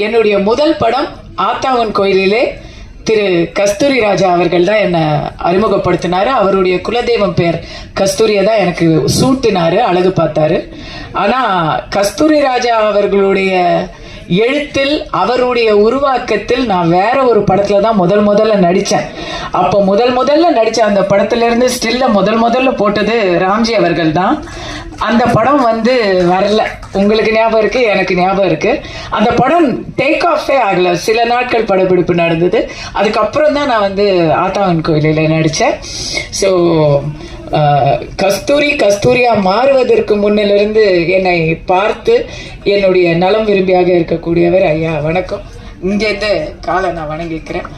என்னுடைய முதல் படம் ஆத்தாவன் கோயிலிலே திரு கஸ்தூரி ராஜா அவர்கள் தான் என்னை அறிமுகப்படுத்தினாரு. அவருடைய குலதெய்வம் பேர் கஸ்தூரியை தான் எனக்கு சூட்டினாரு, அழகு பார்த்தாரு. ஆனா கஸ்தூரி ராஜா அவர்களுடைய எழுத்தில், அவருடைய உருவாக்கத்தில் நான் வேற ஒரு படத்துல தான் முதல்ல நடிச்சேன். அப்போ முதல்ல நடிச்ச அந்த படத்துல இருந்து ஸ்டில்ல முதல்ல போட்டது ராம்ஜி அவர்கள் தான். அந்த படம் வரல. உங்களுக்கு ஞாபகம் இருக்கு, எனக்கு ஞாபகம் இருக்கு. அந்த படம் டேக் ஆஃபே ஆகல. சில நாட்கள் படப்பிடிப்பு நடந்தது. அதுக்கப்புறம் தான் நான் ஆத்தாவன் கோயிலில் நடித்தேன். ஸோ கஸ்தூரியா மாறுவதற்கு முன்னிலிருந்து என்னை பார்த்து என்னுடைய நலம் விரும்பியாக இருக்கக்கூடியவர் ஐயா. வணக்கம். இங்கேருந்து காலை நான் வணங்கிக்கிறேன்.